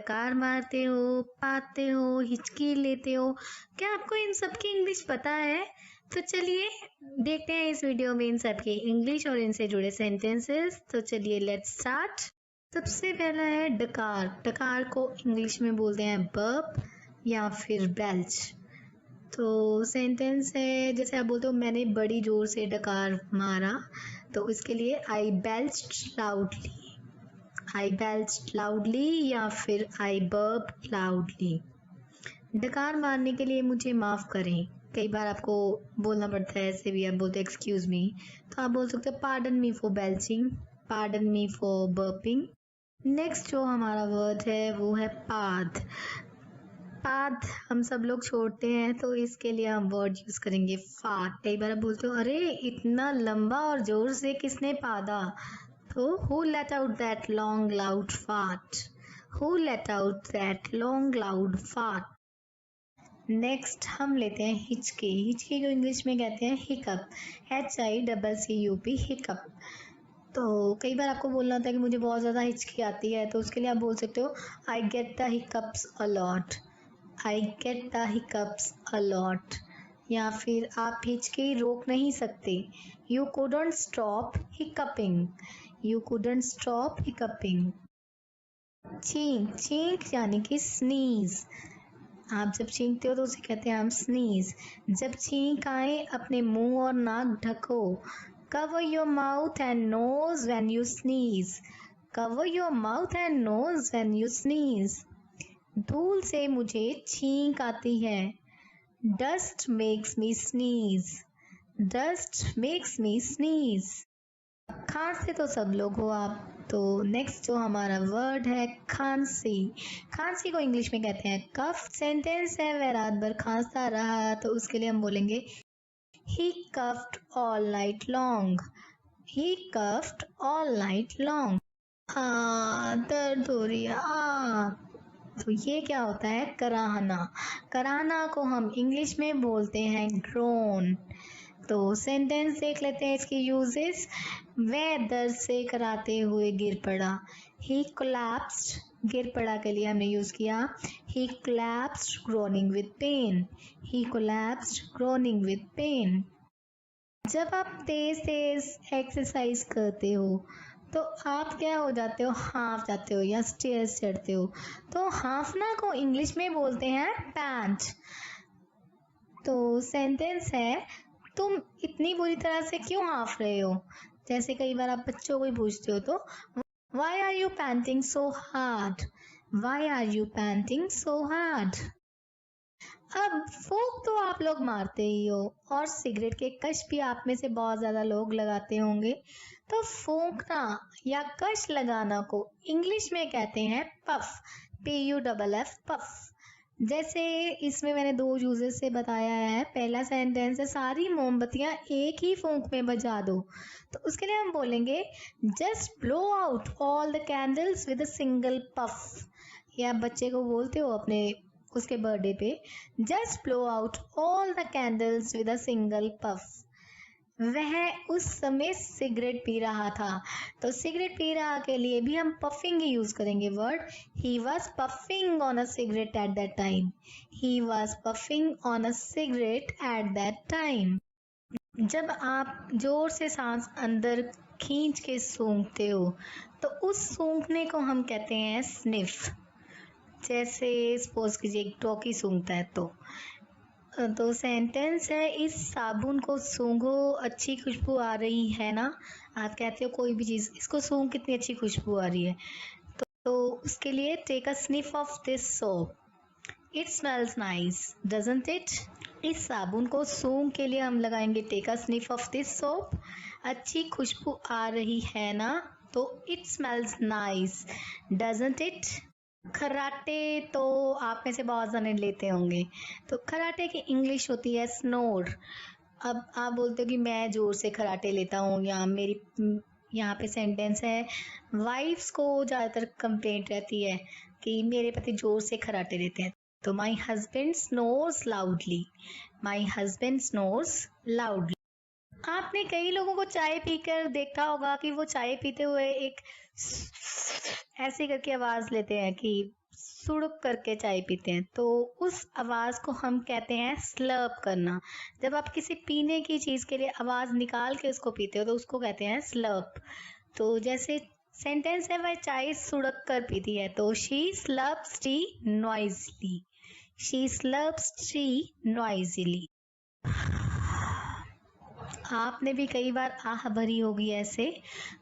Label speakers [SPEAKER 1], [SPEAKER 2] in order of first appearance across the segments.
[SPEAKER 1] डकार मारते हो, पाते हो, हिचकी लेते हो? क्या आपको इन सब की इंग्लिश पता है? तो चलिए देखते हैं इस वीडियो में इन सब की इंग्लिश और इनसे जुड़े सेंटेंसेस। तो चलिए लेट्स स्टार्ट। सबसे पहला है डकार। डकार को इंग्लिश में बोलते हैं बर्प या फिर बेल्च। तो सेंटेंस है, जैसे आप बोलते हो मैंने बड़ी जोर से डकार मारा, तो इसके लिए आई बेल्च्ड लाउडली, आई बेल्च्ड लाउडली या फिर आई बर्प्ड लाउडली। डकार मारने के लिए मुझे माफ़ करें, कई बार आपको बोलना पड़ता है, ऐसे भी आप बोलते हैं एक्सक्यूज मी, तो आप बोल सकते हो pardon me for belching, pardon me for burping. Next जो हमारा वर्ड है वो है पाद। पाद हम सब लोग छोड़ते हैं, तो इसके लिए हम वर्ड यूज करेंगे फाट। कई बार आप बोलते हो अरे इतना लंबा और जोर से किसने पादा, तो who let out that long loud fart, who let out that long loud fart। Next हम लेते हैं हिचकी। हिचकी को इंग्लिश में कहते हैं हिकअप, HICCUP, हिकअप। तो कई बार आपको बोलना होता है कि मुझे बहुत ज़्यादा हिचकी आती है, तो उसके लिए आप बोल सकते हो I get the hiccups a lot, I get the hiccups a lot. या फिर आप हिचकी रोक नहीं सकते, you couldn't stop hiccupping, you couldn't stop hiccupping. छींक, छींक यानी कि स्नीज। आप जब छींकते हो तो उसे कहते हैं हम स्नीज। जब छींक आए अपने मुंह और नाक ढको, cover your mouth and nose when you sneeze, cover your mouth and nose when you sneeze. धूल से मुझे छींक आती है, dust makes me sneeze, dust makes me sneeze. खांसते तो सब लोग हो आप, तो नेक्स्ट जो हमारा वर्ड है खांसी। खांसी को इंग्लिश में कहते हैं कफ। सेंटेंस है वह रात भर खांसता रहा, तो उसके लिए हम बोलेंगे ही कफ्ड ऑल नाइट लॉन्ग, ही कफ्ड ऑल नाइट लॉन्ग। दर्द हो रही है, तो ये क्या होता है कराहना। कराहना को हम इंग्लिश में बोलते हैं ग्रोन। तो सेंटेंस देख लेते हैं इसकी यूजेस। वह दर्द से कराते हुए गिर पड़ा, ही कोलैप्स्ड, गिर पड़ा के लिए हमने यूज किया he collapsed groaning with pain, he collapsed groaning with pain. जब आप तेज तेज एक्सरसाइज करते हो तो आप क्या हो जाते हो, हाफ जाते हो या स्टेयर्स चढ़ते हो, तो हाफना को इंग्लिश में बोलते हैं पैंट। तो सेंटेंस है तुम इतनी बुरी तरह से क्यों हाफ रहे हो। जैसे कई बार आप बच्चों को ही पूछते हो तो why are you panting so hard, why are you panting so hard. अब फूंक तो आप लोग मारते ही हो, और सिगरेट के कश भी आप में से बहुत ज्यादा लोग लगाते होंगे। तो फूंकना या कश लगाना को इंग्लिश में कहते हैं पफ, PUFF, पफ। जैसे इसमें मैंने दो यूजेस से बताया है। पहला सेंटेंस है सारी मोमबत्तियां एक ही फूंक में बजा दो, तो उसके लिए हम बोलेंगे just blow out all the candles with a single puff. या बच्चे को बोलते हो अपने उसके बर्थडे पे just blow out all the candles with a single puff. वह उस समय सिगरेट पी रहा था, तो सिगरेट पी रहा के लिए भी हम पफिंग ही यूज करेंगे word. He was puffing on a cigarette at that time, he was puffing on a cigarette at that time. जब आप जोर से सांस अंदर खींच के सूंघते हो तो उस सूंघने को हम कहते हैं स्निफ। जैसे सपोज कीजिए एक डॉगी सूंघता है, तो सेंटेंस है इस साबुन को सूंघो अच्छी खुशबू आ रही है ना। आप कहते हो कोई भी चीज़, इसको सूंघ कितनी अच्छी खुशबू आ रही है, तो उसके लिए take a sniff of this soap, it smells nice doesn't it. इस साबुन को सूंघ के लिए हम लगाएंगे take a sniff of this soap, अच्छी खुशबू आ रही है ना, तो it smells nice doesn't it. खराटे तो आप में से बहुत जने लेते होंगे, तो खराटे की इंग्लिश होती है स्नोर। अब आप बोलते हो कि मैं जोर से खराटे लेता हूँ, या मेरी यहाँ पे सेंटेंस है वाइफ्स को ज़्यादातर कंप्लेंट रहती है कि मेरे पति जोर से खराटे लेते हैं, तो my husband snores loudly, my husband snores loudly. आपने कई लोगों को चाय पीकर देखा होगा कि वो चाय पीते हुए एक ऐसे करके आवाज लेते हैं कि सुड़ुक करके चाय पीते हैं, तो उस आवाज को हम कहते हैं स्लर्प करना। जब आप किसी पीने की चीज के लिए आवाज निकाल के उसको पीते हो तो उसको कहते हैं स्लर्प। तो जैसे सेंटेंस है, वह चाय सुड़क कर पीती है, तो she slurps tea noisily. She slurps tea noisily. आपने भी कई बार आह भरी होगी ऐसे।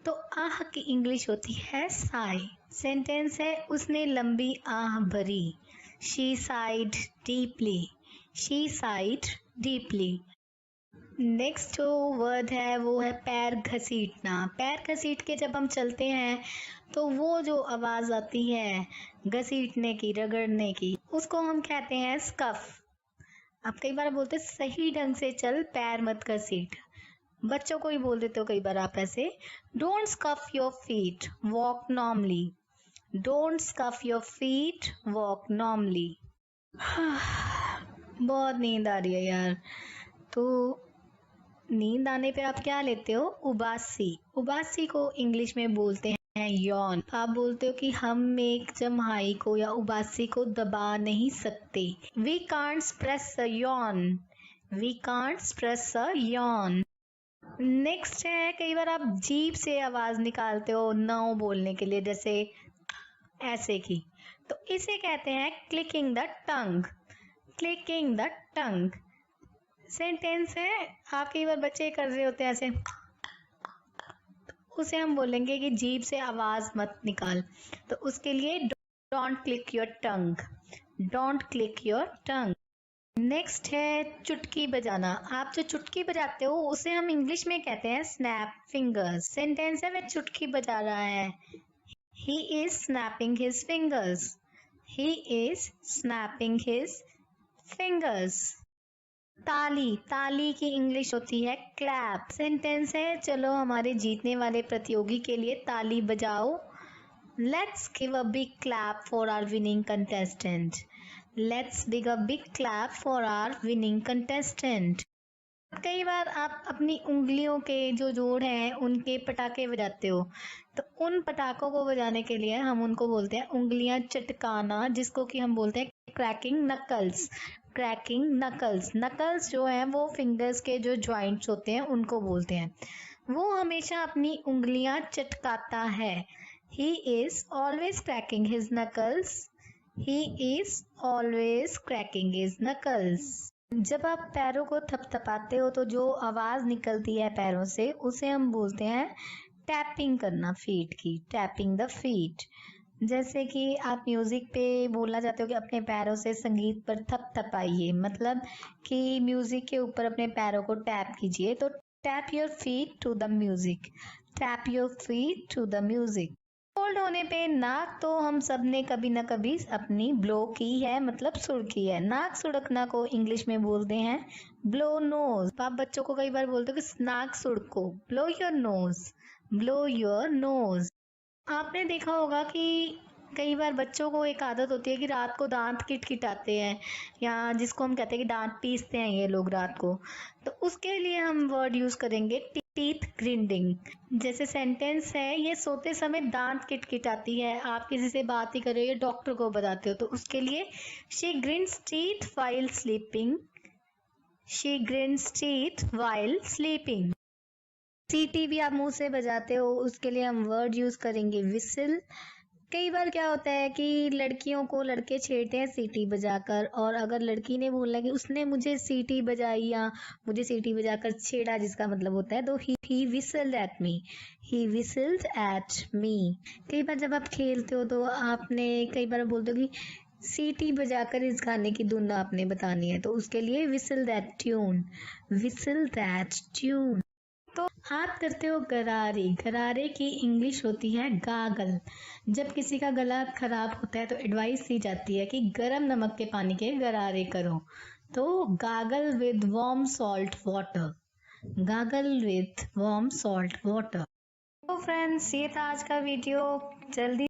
[SPEAKER 1] तो आह की इंग्लिश होती है साई। सेंटेंस है, उसने लंबी आह भरी। She side deeply. She side deeply. Next जो वर्ड है वो है पैर घसीटना। पैर घसीट के जब हम चलते हैं तो वो जो आवाज आती है घसीटने की, रगड़ने की, उसको हम कहते हैं स्कफ। आप कई बार बोलते सही ढंग से चल, पैर मत घसीट। बच्चों को ही बोल देते हो कई बार आप ऐसे, don't scuff your feet, walk normally. Don't scuff your feet, walk normally. बहुत नींद आ रही है यार। तो नींद आने पे आप क्या लेते हो? उबासी। उबासी को इंग्लिश में बोलते हैं यॉन। आप बोलते हो कि हम एक जम्हाई को या उबासी को दबा नहीं सकते। We can't express a yawn. We can't express a yawn. Next है, कई बार आप जीभ से आवाज निकालते हो नो बोलने के लिए, जैसे ऐसे की, तो इसे कहते हैं clicking the tongue. Clicking the tongue. Sentence है, आप कई बार बच्चे कर रहे होते हैं ऐसे, उसे हम बोलेंगे कि जीभ से आवाज मत निकाल, तो उसके लिए don't click your tongue. Don't click your tongue. Next है चुटकी बजाना। आप जो चुटकी बजाते हो उसे हम इंग्लिश में कहते हैं स्नैप फिंगर्स। सेंटेंस है, वह चुटकी बजा रहा है। He is snapping his fingers. He is snapping his fingers. ताली। ताली की इंग्लिश होती है क्लैप। सेंटेंस है, चलो हमारे जीतने वाले प्रतियोगी के लिए ताली बजाओ। Let's give a big clap for our winning contestant. Let's give a big clap for our winning contestant. कई बार आप अपनी उंगलियों के जो जोड़ हैं उनके पटाखे बजाते हो, तो उन पटाखों को बजाने के लिए हम उनको बोलते हैं उंगलियां चटकाना, जिसको कि हम बोलते हैं cracking knuckles. Cracking knuckles. Knuckles जो है वो फिंगर्स के जो जॉइंट्स होते हैं उनको बोलते हैं। वो हमेशा अपनी उंगलियां चटकाता है। He is always cracking his knuckles. He is always cracking his knuckles. जब आप पैरों को थपथपाते हो तो जो आवाज निकलती है पैरों से उसे हम बोलते हैं टैपिंग करना फीट की। Tapping the feet. जैसे कि आप म्यूजिक पे बोलना चाहते हो कि अपने पैरों से संगीत पर थपथपाइए, मतलब कि म्यूजिक के ऊपर अपने पैरों को टैप कीजिए, तो tap your feet to the music. Tap your feet to the music. Cold होने पे नाक तो हम सब ने कभी ना कभी अपनी ब्लो की है, मतलब सुड़की है। नाक सुड़कना को इंग्लिश में बोलते हैं ब्लो नोज। आप बच्चों को कई बार बोलते हो कि नाक सुड़को, blow your nose. Blow your nose. आपने देखा होगा कि कई बार बच्चों को एक आदत होती है कि रात को दांत किटकिटाते हैं, या जिसको हम कहते हैं कि दांत पीसते हैं ये लोग रात को, तो उसके लिए हम वर्ड यूज करेंगे टीथ ग्रिंडिंग। जैसे सेंटेंस है, ये सोते समय दांत किटकिटाती है। आप किसी से बात ही कर रहे हो या डॉक्टर को बताते हो, तो उसके लिए she grinds teeth while sleeping. She grinds teeth while sleeping. सीटी भी आप मुंह से बजाते हो, उसके लिए हम वर्ड यूज करेंगे विसिल। कई बार क्या होता है कि लड़कियों को लड़के छेड़ते हैं सीटी बजाकर, और अगर लड़की ने बोला कि उसने मुझे सीटी बजाई या मुझे सीटी बजाकर छेड़ा, जिसका मतलब होता है तो he whistled at me. He whistled at me. कई बार जब आप खेलते हो तो आपने कई बार बोलते हो कि सीटी बजाकर इस गाने की धुन आपने बतानी है, तो उसके लिए whistle that tune. Whistle that tune. तो आप करते हो गरारे। गरारे की इंग्लिश होती है गागल। जब किसी का गला खराब होता है तो एडवाइस दी जाती है कि गरम नमक के पानी के गरारे करो, तो gargle with warm salt water. Gargle with warm salt water. तो फ्रेंड्स, ये था आज का वीडियो। जल्दी